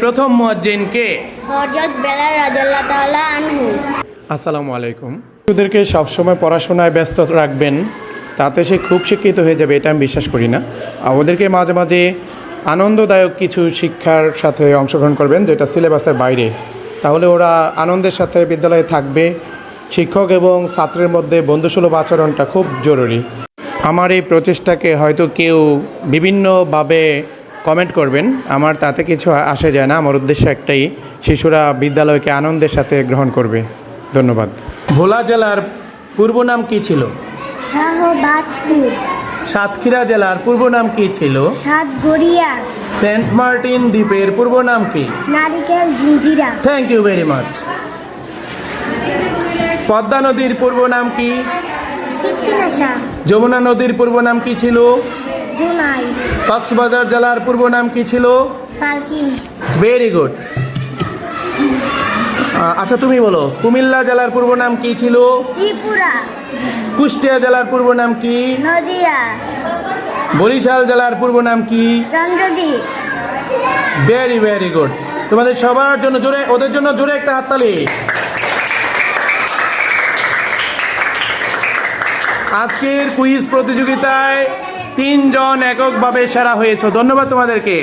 প্রথম মুয়াজ্জিন কে? হযরত বেলাল রাদিয়াল্লাহু তাআলা আনহু। আসসালামু আলাইকুম। ওদেরকে সবসময় পড়াশোনায় ব্যস্ত রাখবেন, তাতে সে খুব শিক্ষিত হয়ে যাবে এটা আমি বিশ্বাস করি না। ওদেরকে মাঝে মাঝে আনন্দদায়ক কিছু শিক্ষার সাথে অংশগ্রহণ করবেন যেটা সিলেবাসের বাইরে, তাহলে ওরা আনন্দের সাথে বিদ্যালয়ে থাকবে। শিক্ষক এবং ছাত্রের মধ্যে বন্ধুসুলভ আচরণটা খুব জরুরি। আমার এই প্রচেষ্টাকে হয়তো কেউ বিভিন্নভাবে কমেন্ট করবেন, আমার তাতে কিছু আসে যায় না। আমার উদ্দেশ্য একটাই, শিশুরা বিদ্যালয়কে আনন্দের সাথে গ্রহণ করবে। ধন্যবাদ। ভোলা জেলার পূর্ব নাম কী ছিল? শাহবাজপুর। সাতক্ষীরা জেলার পূর্ব নাম কী ছিল? সাতগড়িয়া। সেন্ট মার্টিন দ্বীপের পূর্ব নাম কি? Narikel Jinjira. Thank you very much. Padma নদীর পূর্ব নাম কি? তিপ্তিনাশা। যমুনা নদীর পূর্ব নাম কি ছিল? জুনাই। কক্সবাজার জেলার পূর্ব নাম কি ছিল? পালকিন। Very good. আচ্ছা তুমি বলো, কুমিল্লা জেলার পূর্ব নাম কি ছিল? ত্রিপুরা। কুষ্টিয়া জেলার পূর্ব নাম কি? নদিয়া। বরিশাল জেলার পূর্ব নাম কি? চন্দ্রদ্বীপ। Very very good. তোমাদের সবার জন্য জোরে, ওদের জন্য জোরে একটা হাততালি। আজকের কুইজ প্রতিযোগিতায় 3 জন এককভাবে সেরা হয়েছে। ধন্যবাদ তোমাদেরকে।